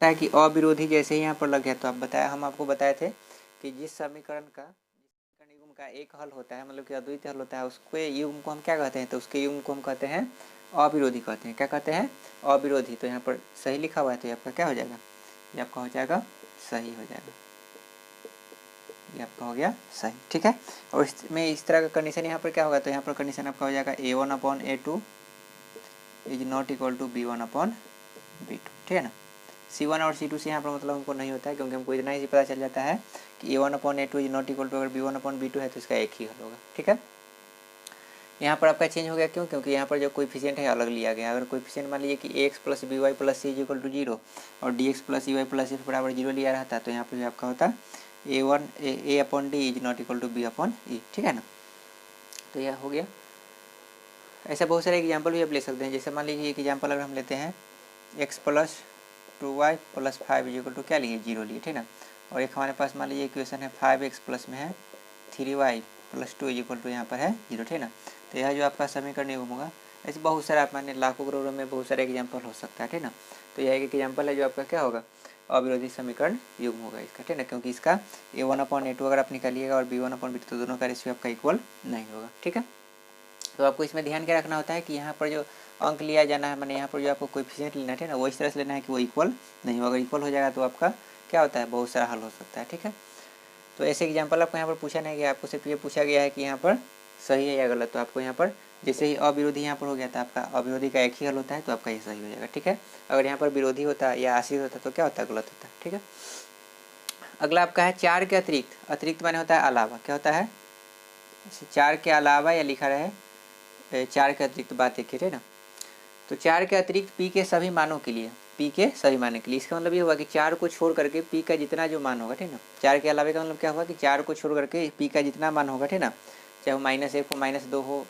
है कि अविरोधी जैसे ही यहाँ पर लग गया तो हम आपको बताए थे कि जिस समीकरण युग्म का एक हल होता है, मतलब कि अद्वितीय हल होता है, उसके युग्म को हम क्या कहते हैं, तो उसके युग्म को हम कहते हैं अविरोधी कहते हैं। क्या कहते हैं? अविरोधी। तो यहाँ पर सही लिखा हुआ है, तो ये आपका क्या हो जाएगा? ये आपका हो जाएगा सही हो जाएगा, ये आपका हो गया सही। ठीक है। और इसमें इस तरह का कंडीशन यहाँ पर क्या होगा, तो यहाँ पर कंडीशन आपका हो जाएगा A1/A2 is not equal to B1/B2। ठीक है ना। C1 और C2 से यहाँ पर मतलब हमको नहीं होता है, क्योंकि हमको इतना ही पता चल जाता है कि A1/A2 is not equal to, अगर B1/B2 है तो इसका एक ही हल होगा। ठीक है। यहाँ पर आपका चेंज हो गया, क्यों? क्योंकि यहाँ पर जो कोएफिशिएंट है अलग लिया गया। अगर कोएफिशिएंट मान लीजिए कि ax + by + c is equal to 0 और dx + ey + f बराबर 0 लिया रहता, तो यहाँ पर आपका होता A/D is not equal to B/E। ठीक है ना। तो यह हो गया। ऐसा बहुत सारे एग्जाम्पल भी आप ले सकते हैं। जैसे मान लीजिए एक एग्जाम्पल अगर हम लेते हैं x + 2y + 5 is equal to क्या लिए? 0 लिए। ठीक है ना। और एक हमारे पास मान लीजिए इक्वेशन है 5x प्लस में है 3y + 2 इज इक्वल टू यहाँ पर है 0। ठीक है ना। तो यह जो आपका समीकरण युग्म होगा, ऐसे बहुत सारे आप मानिए लाखों करोड़ों में बहुत सारे एग्जाम्पल हो सकता है। ठीक है ना। तो यह एक एग्जाम्पल है जो आपका क्या होगा? अविरोधी समीकरण युग्म होगा इसका। ठीक है ना। क्योंकि इसका A1/A2 अगर आप निकालिएगा और B1/B2 तो दोनों का रेशियो आपका इक्वल नहीं होगा। ठीक है। तो आपको इसमें ध्यान क्या रखना होता है कि यहाँ पर जो अंक लिया जाना है, मैंने यहाँ पर जो आपको कोएफिशिएंट लेना है ना, वो इस तरह से लेना है कि वो इक्वल नहीं हो। अगर इक्वल हो जाएगा तो आपका क्या होता है? बहुत सारा हल हो सकता है। ठीक है। तो ऐसे एग्जाम्पल आपको यहाँ पर पूछा नहीं गया, आपको सिर्फ ये पूछा गया है कि यहाँ पर सही है या गलत। तो आपको यहाँ पर जैसे ही अविरोधी यहाँ पर हो गया था, आपका अविरोधी का एक ही हल होता है, तो आपका ये सही हो जाएगा। ठीक है। अगर यहाँ पर विरोधी होता या आश्रित होता तो क्या होता? गलत होता। ठीक है। अगला आपका है 4 के अतिरिक्त। अतिरिक्त माने होता है अलावा। क्या होता है? 4 के अलावा या लिखा रहे 4 के अतिरिक्त बात एक है ना। तो 4 के अतिरिक्त p के सभी मानों के लिए, p के सभी मानों के लिए, इसका मतलब ये हुआ कि 4 को छोड़ करके p का जितना जो मान होगा, ठीक ना। 4 के अलावा का मतलब क्या हुआ कि 4 को छोड़ करके p का जितना मान होगा, ठीक ना, चाहे वो -1 हो, -2 हो,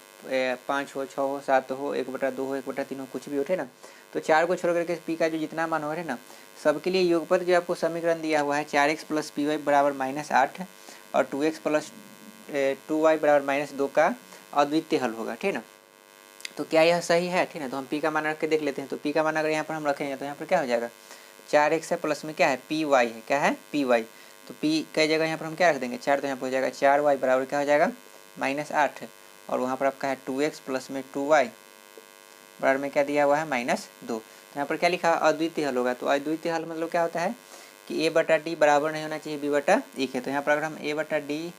5 हो, 6 हो, 7 हो, 1/2 हो, 1/3 हो, कुछ भी हो, ठीक ना। तो 4 को छोड़ करके p का जो जितना मान होगा, ठीक ना, सबके लिए योगपद जो आपको समीकरण दिया हुआ है 4x + py बराबर -8 और 2x + 2y बराबर -2 का अद्वितीय हल होगा। ठीक ना। तो क्या यह सही है? ठीक है। तो हम p का मान रख के देख लेते हैं। तो p का मान अगर यहाँ पर हम रखेंगे तो यहाँ पर क्या हो जाएगा? 4x है प्लस में क्या है? py है। क्या है? py। तो p कई जगह यहाँ पर हम क्या रख देंगे? 4। तो यहाँ पर हो जाएगा 4y बराबर क्या हो जाएगा? -8 और वहाँ पर आपका है 2x प्लस में 2y बराबर में क्या दिया हुआ है? -2। तो यहाँ पर क्या लिखा? अद्वितीय हल होगा। तो अद्वितीय हल मतलब क्या होता है कि a/d बराबर नहीं होना चाहिए b/e के। तो यहाँ पर अगर हम a/d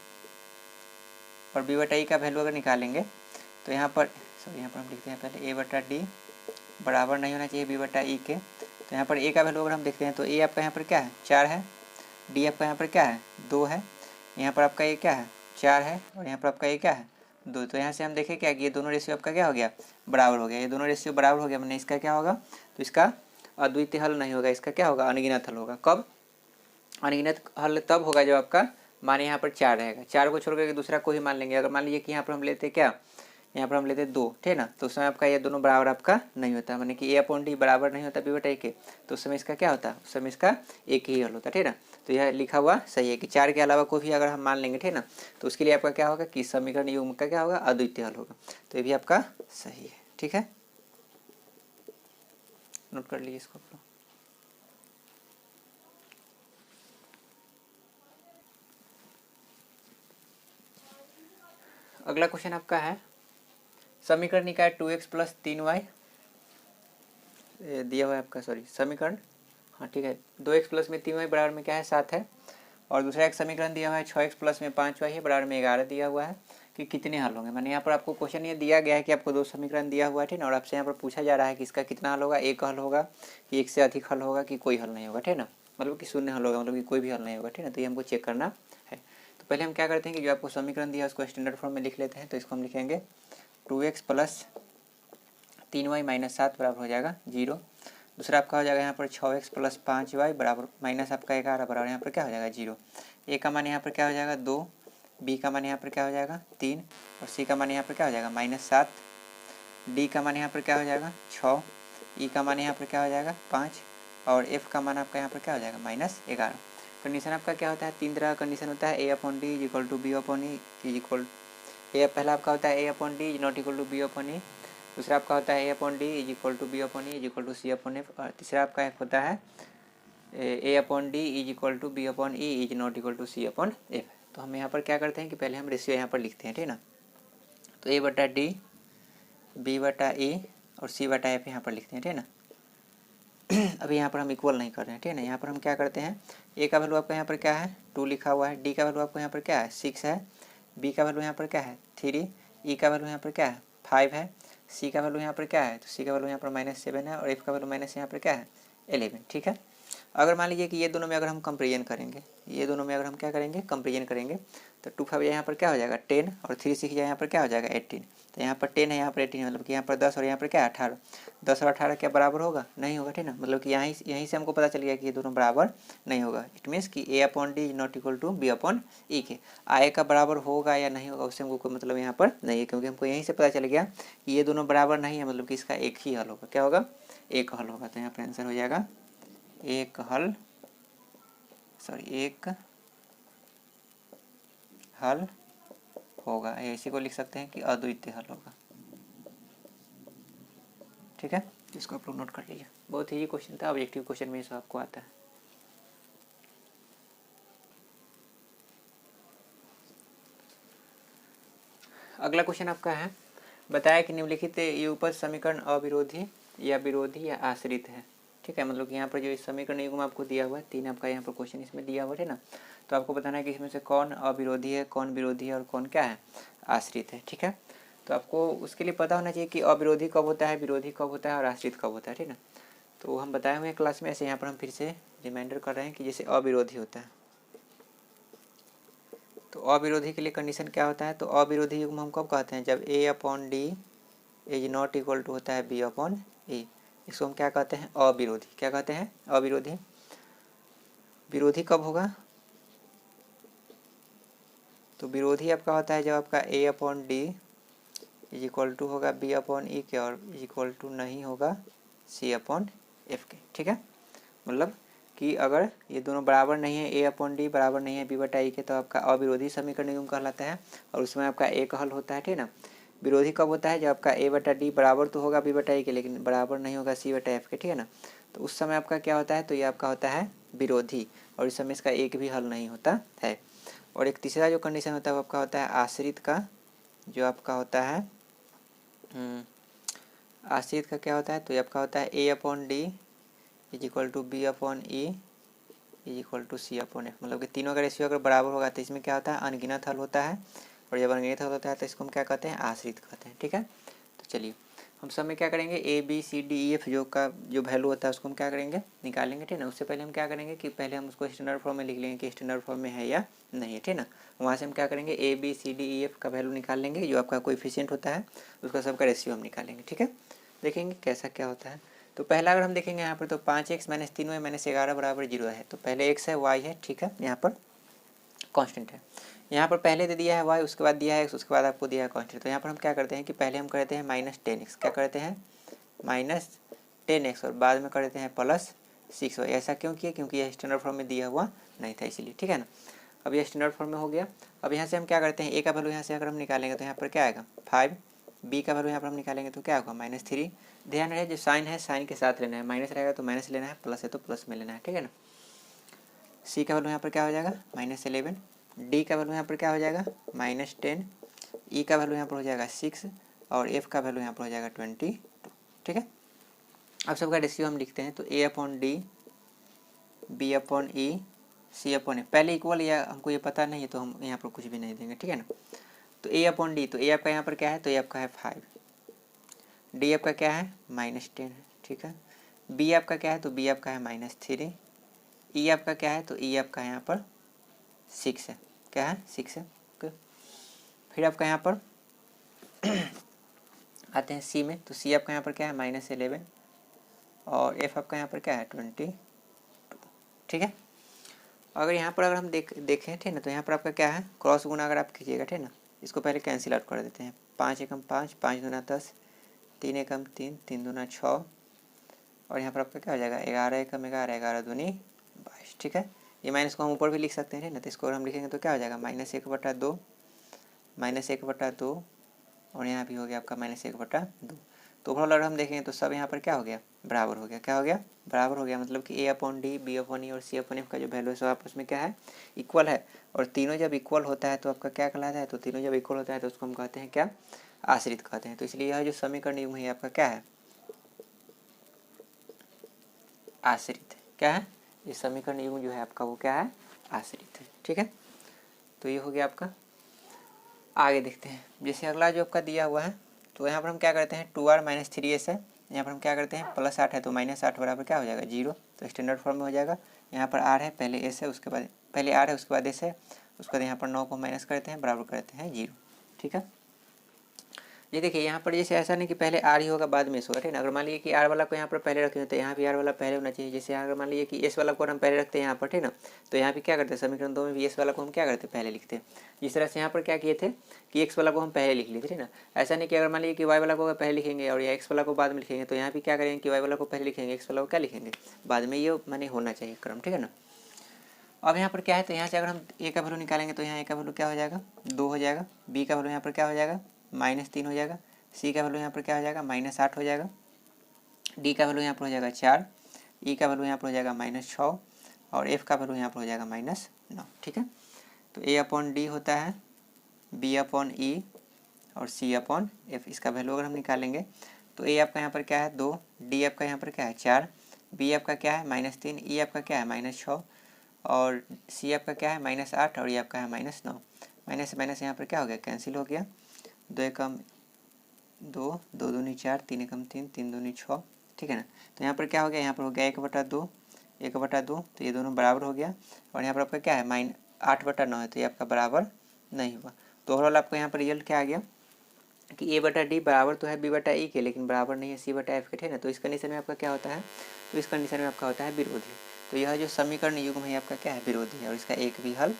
और b/e का वैल्यू अगर निकालेंगे तो यहाँ पर यहाँ पर हम लिखते हैं पहले a/d बराबर नहीं होना चाहिए b/e के। तो यहाँ पर a का वैल्यू अगर हम देखते हैं तो a आपका यहाँ पर क्या है? 4 है। d आपका यहाँ पर क्या है? 2 है। यहाँ पर आपका a क्या है? 4 है और यहाँ पर आपका a क्या है? 2। तो यहाँ से हम देखें क्या कि ये दोनों रेशियो आपका क्या हो गया? बराबर हो गया। ये दोनों रेशियो बराबर हो गया, मैंने इसका क्या होगा? तो इसका अद्वितीय हल नहीं होगा, इसका क्या होगा? अनगिनत हल होगा। कब अनगिनत हल? तब होगा जब आपका मान यहाँ पर 4 रहेगा। 4 को छोड़ करके दूसरा को ही मान लेंगे। अगर मान लीजिए कि यहाँ पर हम लेते क्या, यहाँ पर हम लेते 2, ठीक है ना, तो उस समय आपका ये दोनों बराबर आपका नहीं होता, माने कि a/d बराबर नहीं होता b/e के। तो उस समय इसका क्या होता? उस समय इसका एक ही हल होता, ठीक है ना। तो यह लिखा हुआ सही है कि 4 के अलावा कोई भी अगर हम मान लेंगे, ठीक है ना, तो उसके लिए आपका क्या होगा कि समीकरण युग्म का क्या होगा? अद्वितीय हल होगा। तो ये भी आपका सही है। ठीक है, नोट कर लीजिए इसको। अगला क्वेश्चन आपका है समीकरण निकाय 2x + 3y दिया हुआ है आपका, सॉरी समीकरण, हाँ ठीक है, 2x प्लस में 3y बराबर में क्या है? 7 है। और दूसरा एक समीकरण दिया हुआ है 6x प्लस में 5y है बराबर में 11 दिया हुआ है कि कितने हल होंगे। मैंने यहाँ पर आपको क्वेश्चन ये दिया गया है कि आपको 2 समीकरण दिया हुआ है, ठीक है, और आपसे यहाँ पर पूछा जा रहा है कि इसका कितना हल होगा? एक हल होगा कि एक से अधिक हल होगा कि कोई हल नहीं होगा, ठीक है ना, मतलब कि शून्य हल होगा, मतलब कि कोई भी हल नहीं होगा, ठीक है ना। तो ये हमको चेक करना है। तो पहले हम क्या करते हैं कि जो आपको समीकरण दिया है उसको स्टैंडर्ड फॉर्म में लिख लेते हैं। तो इसको हम लिखेंगे 2x + 3y - 7 बराबर हो जाएगा 0। दूसरा आपका हो जाएगा यहाँ पर 6x + 5y बराबर माइनस आपका 11 बराबर यहाँ पर क्या हो जाएगा? 0। ए का मान यहाँ पर क्या हो जाएगा? 2, बी का मान यहाँ पर क्या हो जाएगा? 3 और सी का मान यहाँ पर क्या हो जाएगा? -7, डी का मान यहाँ पर क्या हो जाएगा? 6, ई का मान यहाँ पर क्या हो जाएगा? 5 और एफ का मान आपका यहाँ पर क्या हो जाएगा? -11। कंडीशन आपका क्या होता है? 3 तरह का कंडीशन होता है। a/d = b/e इज इक्वल, ए पहला आपका होता है a/d not equal to b/e। दूसरा आपका होता है a/d is equal to b/e is equal to c/f। और तीसरा आपका होता है A upon D is equal to B upon E is not equal to C upon F. तो हम यहाँ पर क्या करते हैं कि पहले हम रेशियो यहाँ पर लिखते हैं, ठीक है ना। तो ए बटा डी, बी बटा ई और सी बटा एफ यहाँ पर लिखते हैं, ठीक है ना। अभी यहाँ पर हम इक्वल नहीं कर रहे हैं, ठीक है ना। यहाँ पर हम क्या करते हैं, ए का वैल्यू आपका यहाँ पर क्या है 2 लिखा हुआ है, डी का वैल्यू आपको यहाँ पर क्या है 6 है, बी का वैल्यू यहाँ पर क्या है 3, ई का वैल्यू यहाँ पर क्या है 5 है, सी का वैल्यू यहाँ पर क्या है, तो सी का वैल्यू यहाँ पर -7 है और एफ का वैल्यू माइनस यहाँ पर क्या है 11, ठीक है। अगर मान लीजिए कि ये दोनों में अगर हम कंपेरिजन करेंगे, ये दोनों में अगर हम क्या करेंगे कंपेरिजन करेंगे, तो 2 5 यहाँ पर क्या हो जाएगा 10 और 3 6 यहाँ पर क्या हो जाएगा 18। तो यहाँ पर 10 है, यहाँ पर 18, मतलब कि यहाँ पर 10 और यहाँ पर क्या है 18। 10 और 18 क्या बराबर होगा, नहीं होगा, ठीक ना। मतलब कि यहीं से हमको पता चल गया कि ये दोनों बराबर नहीं होगा। इट मीन्स कि A upon D not equal to B upon E के। ए का बराबर होगा या नहीं होगा उससे हमको कोई मतलब यहाँ पर नहीं है, क्योंकि हमको यहीं से पता चल गया कि ये दोनों बराबर नहीं है, मतलब कि इसका एक ही हल होगा। क्या होगा, एक हल होगा। तो यहाँ पर आंसर हो जाएगा एक हल होगा। इसी को लिख सकते हैं कि अद्वितीय हल होगा, ठीक है। इसको आप लोग नोट कर लीजिए। बहुत ही क्वेश्चन था, ऑब्जेक्टिव क्वेश्चन में सब आपको आता है। अगला क्वेश्चन आपका है, बताया कि निम्नलिखित युगपद समीकरण अविरोधी या विरोधी या आश्रित है, ठीक है। मतलब कि यहाँ पर जो समीकरण युग्म आपको दिया हुआ है 3 आपका यहाँ पर क्वेश्चन इसमें दिया हुआ है ना। तो आपको बताना है कि इसमें से कौन अविरोधी है, कौन विरोधी है और कौन क्या है आश्रित है, ठीक है। तो आपको उसके लिए पता होना चाहिए कि अविरोधी कब होता है, विरोधी कब होता है और आश्रित कब होता है, ठीक है। तो हम बताए हुए क्लास में, ऐसे यहाँ पर हम फिर से रिमाइंडर कर रहे हैं कि जैसे अविरोधी होता है, तो अविरोधी के लिए कंडीशन क्या होता है, तो अविरोधी युग्म हम कब कहते हैं, जब A upon D is not equal to होता है बी अपॉन ई। इसको हम क्या कहते हैं, अविरोधी। क्या कहते हैं, अविरोधी। विरोधी कब होगा, तो विरोधी आपका होता है जब आपका A upon D is equal to होगा बी अपॉन ई के और इज इक्वल टू नहीं होगा सी अपॉन एफ के, ठीक है। मतलब कि अगर ये दोनों बराबर नहीं है, ए अपॉन डी बराबर नहीं है बी बटा ई के, तो आपका अविरोधी समीकरण युग्म कहलाता है और उसमें आपका एक हल होता है, ठीक है ना। विरोधी कब होता है, जब आपका ए बटा डी बराबर तो होगा बी बटा ई के, लेकिन बराबर नहीं होगा सी बटा एफ के, ठीक है ना। तो उस समय आपका क्या होता है, तो ये आपका होता है विरोधी, और इस समय इसका एक भी हल नहीं होता है। और एक तीसरा जो कंडीशन होता है वो आपका होता है आश्रित का, जो आपका होता है आश्रित का क्या होता है, तो ये आपका होता है A upon D is equal to B upon E is equal to C upon F. मतलब कि तीनों का रेशियो अगर बराबर होगा तो इसमें क्या होता है, अनगिनत हल होता है, और जब अनगिनत हल होता है तो इसको हम क्या कहते हैं, आश्रित कहते हैं, ठीक है। तो चलिए हम सब में क्या करेंगे, A B C D E F जो वैल्यू होता है उसको हम क्या करेंगे, निकालेंगे, ठीक है ना। उससे पहले हम क्या करेंगे कि पहले हम उसको स्टैंडर्ड फॉर्म में लिख लेंगे कि स्टैंडर्ड फॉर्म में है या नहीं है, ठीक है ना। वहाँ से हम क्या करेंगे, A B C D E F का वैल्यू निकाल लेंगे, जो आपका कोएफिशिएंट होता है उसका सबका रेशियो हम निकालेंगे, ठीक है। देखेंगे कैसा क्या होता है। तो पहला अगर हम देखेंगे यहाँ पर, तो 5x - 3y - 11 बराबर 0 है। तो पहले x है, y है, ठीक है, यहाँ पर कांस्टेंट है। यहाँ पर पहले दे दिया है y, उसके बाद दिया है x, उसके बाद आपको दिया है कांस्टेंट। तो यहाँ पर हम क्या करते हैं कि पहले हम करते हैं -10x, क्या करते हैं -10x, और बाद में करते हैं +6y। ऐसा क्यों किया, क्योंकि यह स्टैंडर्ड फॉर्म में दिया हुआ नहीं था इसलिए, ठीक है ना। अब यह स्टैंडर्ड फॉर्म में हो गया। अब यहाँ से हम क्या करते हैं, a का वैल्यू यहाँ से अगर हम निकालेंगे तो यहाँ पर क्या आएगा 5, b का वैल्यू यहाँ पर हम निकालेंगे तो क्या होगा -3। ध्यान रहे जो साइन है साइन के साथ लेना है, माइनस रहेगा तो माइनस लेना है, प्लस है तो प्लस में लेना है, ठीक है ना। सी का वैल्यू यहाँ पर क्या हो जाएगा -11, डी का वैल्यू यहाँ पर क्या हो जाएगा -10, ई का वैल्यू यहाँ पर हो जाएगा 6 और एफ का वैल्यू यहाँ पर हो जाएगा 22, ठीक है। अब सबका रेशियो हम लिखते हैं, तो ए अपॉन डी बी अपॉन ई सी अपॉन एफ। पहले इक्वल या हमको ये पता नहीं है तो हम यहाँ पर कुछ भी नहीं देंगे, ठीक है ना। तो ए अपॉन डी, तो ए आपका यहाँ पर क्या है, तो ए आपका है 5, डी आपका क्या है -10 है, ठीक है। बी आपका क्या है, तो बी आपका है -3, ई आपका क्या है, तो ई आपका यहाँ पर 6 है, क्या है 6 है, ओके। फिर आपका यहाँ पर आते हैं सी में, तो सी आपका यहाँ पर क्या है -11 और एफ आपका यहाँ पर क्या है 22, ठीक है। अगर यहाँ पर अगर हम देखें, ठीक ना, तो यहाँ पर आपका क्या है क्रॉस गुना अगर आप कीजिएगा, ठीक ना, इसको पहले कैंसिल आउट कर देते हैं। 5 एकम 5, 5 दूना 10, 3 एकम 3, 3 दूना 6, और यहाँ पर आपका क्या हो जाएगा 11 एकम 11, 11 दूनी 22, ठीक है। ये माइनस को हम ऊपर भी लिख सकते हैं ना, तो इसको हम लिखेंगे तो क्या हो जाएगा -1/2, -1/2, और यहाँ भी हो गया आपका -1/2। तो ओवरऑल अगर हम देखेंगे तो सब यहाँ पर क्या हो गया, बराबर हो गया। क्या हो गया, बराबर हो गया, मतलब कि A/D, B/E और C/F का जो वैल्यू है सब आपस में क्या है, इक्वल है। और तीनों जब इक्वल होता है तो आपका क्या कहलाता है, तो तीनों जब इक्वल होता है तो उसको हम कहते हैं क्या, आश्रित कहते हैं। तो इसलिए यह जो समीकरण युग्म है आपका क्या है, आश्रित है। क्या है, ये समीकरण युग्म जो है आपका वो क्या है, आश्रित है। ठीक है, तो ये हो गया आपका। आगे देखते हैं, जैसे अगला जो आपका दिया हुआ है, तो यहाँ पर हम क्या करते हैं, 2r - 3s है, यहाँ पर हम क्या करते हैं, +8 है तो -8 बराबर क्या हो जाएगा, 0। तो स्टैंडर्ड फॉर्म में हो जाएगा। यहाँ पर r है, पहले s है, उसके बाद पहले r है, उसके बाद s है, उसके बाद यहाँ पर 9 को माइनस करते हैं, बराबर करते हैं 0। ठीक है, ये देखिए यहाँ पर जैसे ऐसा नहीं कि पहले आर ही होगा बाद में एस होगा, ठीक है। अगर मान लीजिए कि आर वाला को यहाँ पर पहले रखे तो यहाँ भी आर वाला पहले होना चाहिए। जैसे अगर मान लीजिए कि एस वाला को हम पहले रखते हैं यहाँ पर, ठीक ना, तो यहाँ भी क्या करते हैं, समीकरण 2 में भी एस वाला को हम क्या करते हैं, पहले लिखते हैं। जिस तरह से यहाँ पर क्या किए थे कि एक्स वाला को हम पहले लिख लिए थे, ठीक ना। ऐसा नहीं कि अगर मान लीजिए कि वाई वाला को पहले लिखेंगे और या एक्स वाला को बाद में लिखेंगे, तो यहाँ भी क्या करेंगे कि वाई वाला को पहले लिखेंगे, एक्स वाला को क्या लिखेंगे बाद में, ये माने होना चाहिए क्रम, ठीक है ना। अब यहाँ पर क्या है, तो यहाँ से अगर हम ए का वैल्यू निकालेंगे तो यहाँ ए का वैल्यू क्या हो जाएगा, 2 हो जाएगा। बी का वैल्यू यहाँ पर क्या हो जाएगा, -3 हो जाएगा। सी का वैल्यू यहाँ पर क्या हो जाएगा, -8 हो जाएगा। डी का वैल्यू यहाँ पर हो जाएगा 4। ई का वैल्यू यहाँ पर हो जाएगा -6 और एफ का वैल्यू यहाँ पर हो जाएगा -9। ठीक है, तो A/D होता है B/E और C/F। इसका वैल्यू अगर हम निकालेंगे तो ए आपका यहाँ पर क्या है 2, डी आपका यहाँ पर क्या है 4, बी आपका क्या है -3, ई आपका क्या है -6 और सी आपका क्या है -8 और ये आपका है -9। माइनस माइनस यहाँ पर क्या हो गया, कैंसिल हो गया। 2 एकम 2, 2 दूनी 4, 3 एकम 3, 3 दूनी 6। ठीक है ना, तो यहाँ पर क्या हो गया, यहाँ पर हो गया 1/2, 1/2, तो ये दोनों बराबर हो गया। और यहाँ पर आपका क्या है -8/9 है, तो ये आपका बराबर नहीं हुआ। तो ओवरऑल आपको यहाँ पर रिजल्ट क्या आ गया कि A/D बराबर तो है B/E के, लेकिन बराबर नहीं है C/F के, ठीक है ना। तो इस कंडीशन में आपका क्या होता है, तो इस कंडीशन में आपका होता है विरोधी। तो यह जो समीकरण युग्म है आपका क्या है, विरोधी है और इसका एक भी हल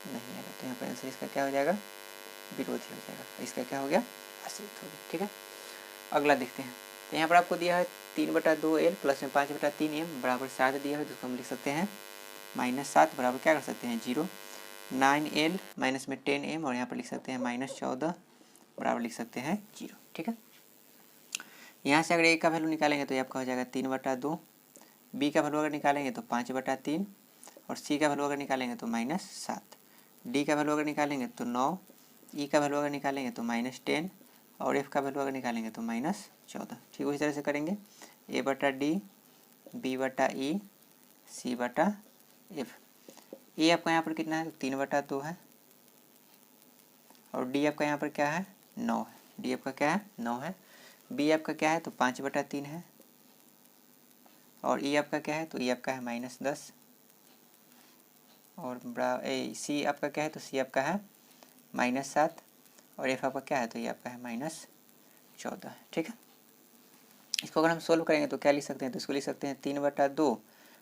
नहीं है। तो यहाँ पर आंसर इसका क्या हो जाएगा, विरोधी हो जाएगा। इसका क्या हो गया, आश्रित हो गया। ठीक है, अगला देखते हैं। तो यहाँ पर आपको दिया है 3/2L प्लस में 5/3M बराबर 7 दिया है, जिसको हम लिख सकते हैं -7 बराबर क्या कर सकते हैं 0। 9L माइनस में 10M और यहाँ पर लिख सकते हैं -14 बराबर लिख सकते हैं 0। ठीक है, यहाँ से अगर ए का वैल्यू निकालेंगे तो ये आपका हो जाएगा 3/2, बी का वैल्यू अगर निकालेंगे तो 5/3 और सी का वैल्यू अगर निकालेंगे तो -7, डी का वैल्यू अगर निकालेंगे तो 9, ई का वैल्यू अगर निकालेंगे तो -10 और एफ का वैल्यू अगर निकालेंगे तो -14। ठीक, उसी तरह से करेंगे A/D, B/E, C/F। ए आपका यहाँ पर कितना है, 3/2 है और डी आपका यहाँ पर क्या है 9 है, डी आपका क्या है 9 है। बी आपका क्या है तो 5/3 है और ई आपका क्या है तो ई आपका है -10 और सी आपका क्या है तो सी आपका है -7 और एफ आपका क्या है तो ये आपका है -14। ठीक है, इसको अगर हम सोल्व करेंगे तो क्या लिख सकते हैं, तो इसको लिख सकते हैं 3/2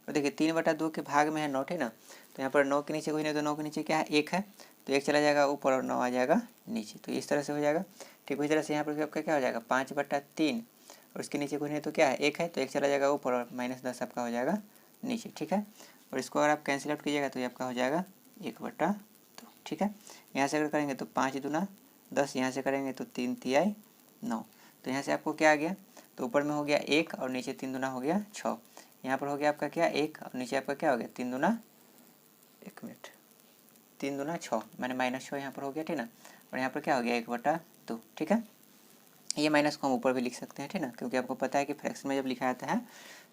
और देखिए 3/2 के भाग में है 9, है ना। तो यहाँ पर 9 के नीचे कोई नहीं, तो 9 के नीचे क्या है 1 है, तो 1 चला जाएगा ऊपर और 9 आ जाएगा नीचे, तो इस तरह से हो जाएगा। ठीक, उसी तरह से यहाँ पर आपका क्या हो जाएगा 5/3 और इसके नीचे कोई नहीं तो क्या है 1 है, तो 1 चला जाएगा ऊपर और -10 आपका हो जाएगा नीचे। ठीक है, और इसको अगर आप कैंसिल आउट कीजिएगा तो ये आपका हो जाएगा 1/2। ठीक है, यहाँ से अगर करेंगे तो 5 दूना 10, यहाँ से करेंगे तो 3 तिहाई 9, तो यहाँ से आपको क्या आ गया, तो ऊपर में हो गया 1 और नीचे 3 दूना हो गया 6। यहाँ पर हो गया आपका क्या 1 और नीचे आपका क्या हो गया 3 दूना 3 दूना 6 मैंने -6 यहाँ पर हो गया, ठीक ना। और यहाँ पर क्या हो गया 1/2। ठीक है, ये माइनस को हम ऊपर भी लिख सकते हैं, ठीक ना, क्योंकि आपको पता है कि फ्रैक्शन में जब लिखा जाता है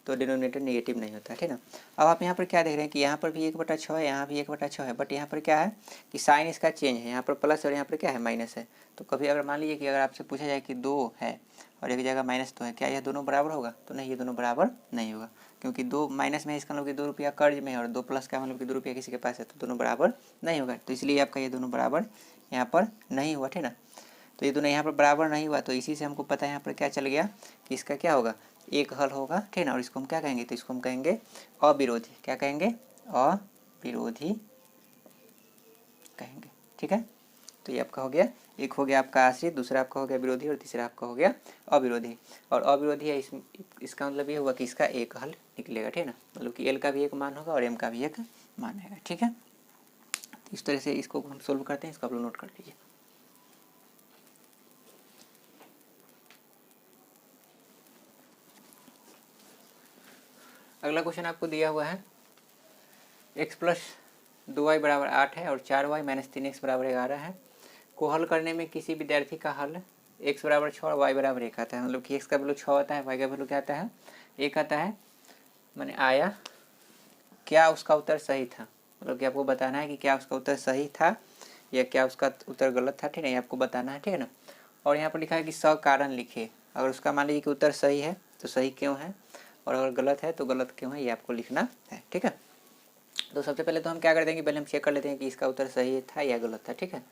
तो डिनोमिनेटर नेगेटिव नहीं होता है, ठीक ना। अब आप यहाँ पर क्या देख रहे हैं कि यहाँ पर भी 1/6 है, यहाँ भी 1/6 है, बट यहाँ पर क्या है कि साइन इसका चेंज है, यहाँ पर प्लस और यहाँ पर क्या है माइनस है। तो कभी अगर मान लीजिए कि अगर आपसे पूछा जाए कि 2 है और एक जगह -2 है, क्या यह दोनों बराबर होगा, तो नहीं, ये दोनों बराबर नहीं होगा, क्योंकि 2 माइनस में इसका मतलब कि 2 रुपया कर्ज में है और 2 प्लस का मतलब कि 2 रुपया किसी के पास है, तो दोनों बराबर नहीं होगा। तो इसलिए आपका ये दोनों बराबर यहाँ पर नहीं हुआ, ठीक ना। तो ये दोनों यहाँ पर बराबर नहीं हुआ, तो इसी से हमको पता है यहाँ पर क्या चल गया कि इसका क्या होगा एक हल होगा, ठीक ना। और इसको हम क्या कहेंगे, तो इसको हम कहेंगे अविरोधी। क्या कहेंगे, अविरोधी कहेंगे। ठीक है, तो ये आपका हो गया, एक हो गया आपका आश्रित, दूसरा आपका हो गया विरोधी और तीसरा आपका हो गया अविरोधी। और अविरोधी है इसका मतलब ये होगा कि इसका एक हल निकलेगा, ठीक ना, मतलब कि एल का भी एक मान होगा और एम का भी एक मान है। ठीक है, इस तरह से इसको हम सोल्व करते हैं, इसको आप लोग नोट कर लीजिए। अगला क्वेश्चन आपको दिया हुआ है x प्लस 2y बराबर 8 है और 4y माइनस 3x बराबर 11 है को हल करने में किसी विद्यार्थी का हल x बराबर 6 और y बराबर 1 आता है। मतलब कि x का वैल्यू 6 आता है, y का वैल्यू क्या आता है 1 आता है। मैंने आया क्या उसका उत्तर सही था, मतलब कि आपको बताना है कि क्या उसका उत्तर सही था या क्या उसका उत्तर गलत था, ठीक है, ये आपको बताना है, ठीक है ना। और यहाँ पर लिखा है कि सकारण लिखिए। अगर उसका मान लीजिए कि उत्तर सही है तो सही क्यों है, और अगर गलत है तो गलत क्यों है, ये आपको लिखना है, ठीक है। तो सबसे पहले तो हम क्या कर देंगे, पहले हम चेक कर लेते हैं कि इसका उत्तर सही था या गलत था, ठीक है।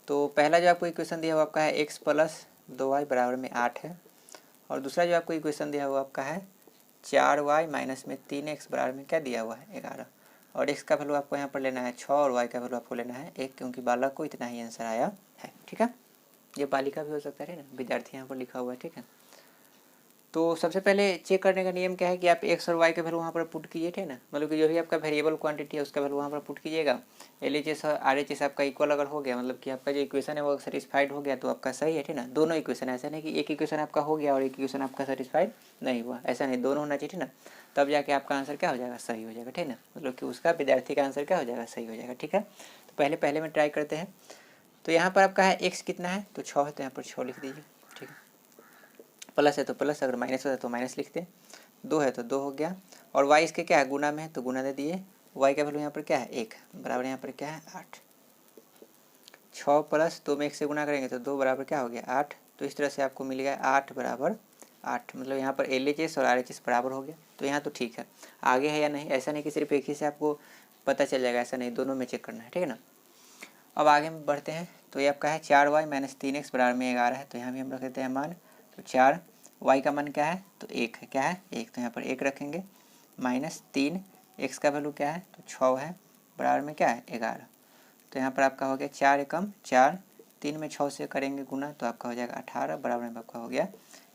तो पहला जो आपको इक्वेशन दिया वो आपका है x प्लस 2y बराबर में 8 है, और दूसरा जो आपको इक्वेशन दिया हुआ आपका है 4y माइनस में 3x बराबर में क्या दिया हुआ है 11, और x का वैल्यू आपको यहाँ पर लेना है 6 और y का वैल्यू आपको लेना है 1, क्योंकि बालक को इतना ही आंसर आया है, ठीक है। ये बालिका भी हो सकता है ना, विद्यार्थी यहाँ पर लिखा हुआ है, ठीक है। तो सबसे पहले चेक करने का नियम क्या है कि आप x और y का वैल्यू वहाँ पर पुट कीजिए, ठीक है ना। मतलब कि जो भी आपका वेरिएबल क्वांटिटी है उसका वैल्यू वहाँ पर पुट कीजिएगा। LHS और RHS आपका इक्वल अगर हो गया, मतलब कि आपका जो इक्वेशन है वो सेटिस्फाइड हो गया तो आपका सही है, ठीक है ना। दोनों इक्वेशन, ऐसा नहीं कि एक इक्वेशन आपका हो गया और एक इक्वेशन आपका सेटिस्फाइड नहीं हुआ, ऐसा नहीं, दोनों होना चाहिए, ठीक ना। तब जाके आपका आंसर क्या हो जाएगा, सही हो जाएगा, ठीक है ना। मतलब कि उसका विद्यार्थी का आंसर क्या हो जाएगा, सही हो जाएगा, ठीक है। तो पहले में ट्राई करते हैं। तो यहाँ पर आपका है x कितना है तो 6 है, तो यहाँ पर 6 लिख दीजिए, ठीक है। प्लस है तो प्लस, अगर माइनस होता है तो माइनस लिखते हैं, 2 है तो 2 हो गया, और y इसके क्या है गुना में है तो गुना दे दिए। y का वैल्यू यहाँ पर क्या है 1 बराबर यहाँ पर क्या है 8, 6 प्लस 2 में 1 से गुना करेंगे तो 2 बराबर क्या हो गया 8। तो इस तरह से आपको मिल गया 8 बराबर 8, मतलब यहाँ पर LHS और RHS बराबर हो गया। तो यहाँ तो ठीक है, आगे है या नहीं, ऐसा नहीं कि सिर्फ एक ही से आपको पता चल जाएगा, ऐसा नहीं, दोनों में चेक करना है, ठीक है ना। अब आगे में बढ़ते हैं। तो ये आपका है 4y माइनस 3x बराबर में 11 है, तो यहाँ भी हम रख देते हैं मान। तो 4 y का मान क्या है तो 1 है, क्या है 1, तो यहाँ पर 1 रखेंगे, माइनस 3 x का वैल्यू क्या है तो 6 है, बराबर में क्या है 11। तो यहाँ पर आपका हो गया 4 एकम 4, 3 में 6 से करेंगे गुना तो आपका हो जाएगा 18, बराबर में आपका हो गया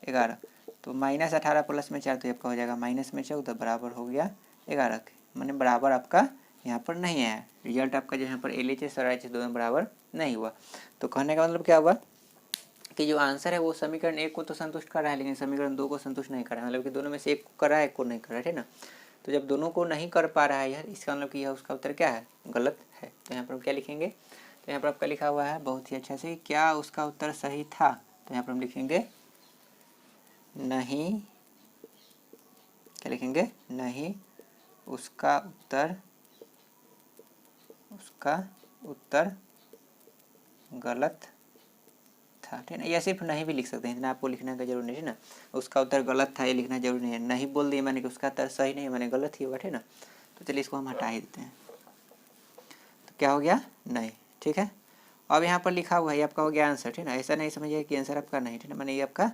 11। तो माइनस 18 प्लस में 4 तो आपका हो जाएगा माइनस में 14, बराबर हो गया 11, मैंने बराबर आपका यहाँ पर नहीं आया। रिजल्ट आपका जो यहाँ पर LHS और RHS दोनों बराबर नहीं हुआ। तो कहने का मतलब क्या हुआ कि जो आंसर है वो समीकरण 1 को तो संतुष्ट कर रहा है लेकिन समीकरण 2 को संतुष्ट नहीं कर रहा है, मतलब कि दोनों में से एक को कर रहा है एक को नहीं कर रहा है, ठीक ना। तो जब दोनों को नहीं कर पा रहा है यार, इसका मतलब कि यह उसका उत्तर क्या है गलत है। तो यहाँ पर हम क्या लिखेंगे, तो यहाँ पर आपका लिखा हुआ है बहुत ही अच्छा से, क्या उसका उत्तर सही था, तो यहाँ पर हम लिखेंगे नहीं, क्या लिखेंगे नहीं, उसका उत्तर गलत था, ठीक है। या सिर्फ नहीं भी लिख सकते हैं, इतना आपको लिखने का जरूर नहीं है ना। उसका उत्तर गलत था ये लिखना जरूरी नहीं है, नहीं बोल दिए मैंने कि उसका उत्तर सही नहीं है, मैंने गलत ही हुआ, ठीक है ना। तो चलिए इसको हम हटा ही देते हैं। तो क्या हो गया नहीं, ठीक है। अब यहाँ पर लिखा हुआ है आपका हो गया आंसर, ठीक है ना। ऐसा नहीं समझिए कि आंसर आपका नहीं, ठीक है, मैंने ये आपका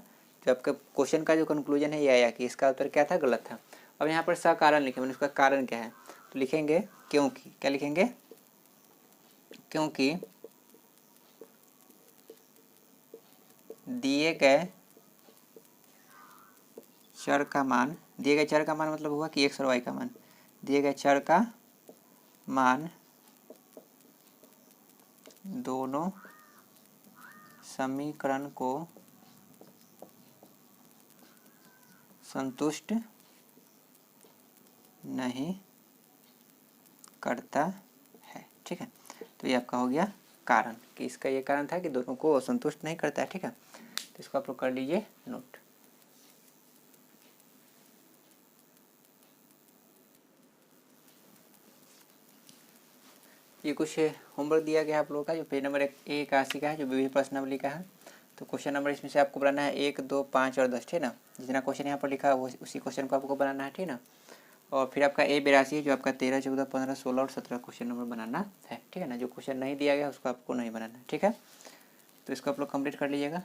जो आपका क्वेश्चन का जो कंक्लूजन है ये आया कि इसका उत्तर क्या था गलत था। अब यहाँ पर सकारण लिखे, मैंने उसका कारण क्या है तो लिखेंगे क्योंकि, क्या लिखेंगे क्योंकि दिए गए चर का मान, दिए गए चर का मान मतलब हुआ कि x और y का मान, दिए गए चर का मान दोनों समीकरण को संतुष्ट नहीं करता है, ठीक है। तो ये आपका हो गया कारण, कि इसका ये कारण था कि दोनों को संतुष्ट नहीं करता है, ठीक है। तो इसको आप लोग कर लीजिए नोट। ये कुछ होमवर्क दिया गया आप लोगों का, जो पेज नंबर 81 का है, जो विभिन्न प्रश्नावली का है। तो क्वेश्चन नंबर इसमें से आपको बनाना है 1, 2, 5 और 10, ठीक है ना। जितना क्वेश्चन यहाँ पर लिखा है वो उसी क्वेश्चन को आपको बनाना है, ठीक है ना। और फिर आपका A82 है, जो आपका 13, 14, 15, 16 और 17 क्वेश्चन नंबर बनाना है, ठीक है ना। जो क्वेश्चन नहीं दिया गया उसको आपको नहीं बनाना है, ठीक है। तो इसको आप लोग कंप्लीट कर लीजिएगा।